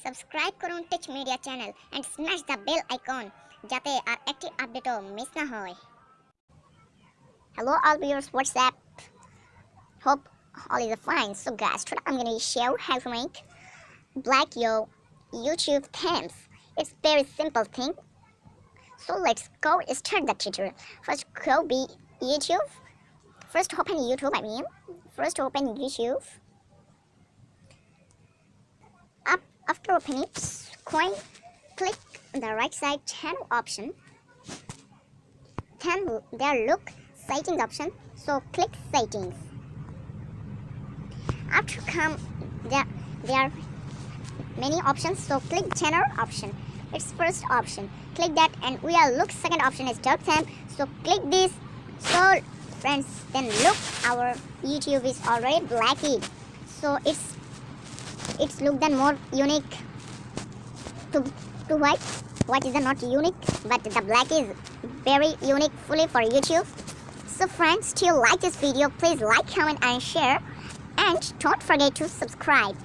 Subscribe করুন tech media channel and smash the bell icon যাতে আর একটি আপডেটও মিস না হয়। Hello all viewers, what's up? Hope all is fine. So guys, today I'm gonna show how to make black your YouTube themes. It's very simple thing. So let's go start the tutorial. First go be YouTube. First open YouTube. First open YouTube. After opening it, click the right side channel option. Then there look settings option. So click settings. After come there are many options. So click channel option. It's first option. Click that and we are look second option is dark theme. So click this. So friends, then look our YouTube is already blacky. So it's look then more unique to white. White is not unique, but the black is very unique fully for YouTube. So friends, do you like this video? Please like, comment and share, and don't forget to subscribe.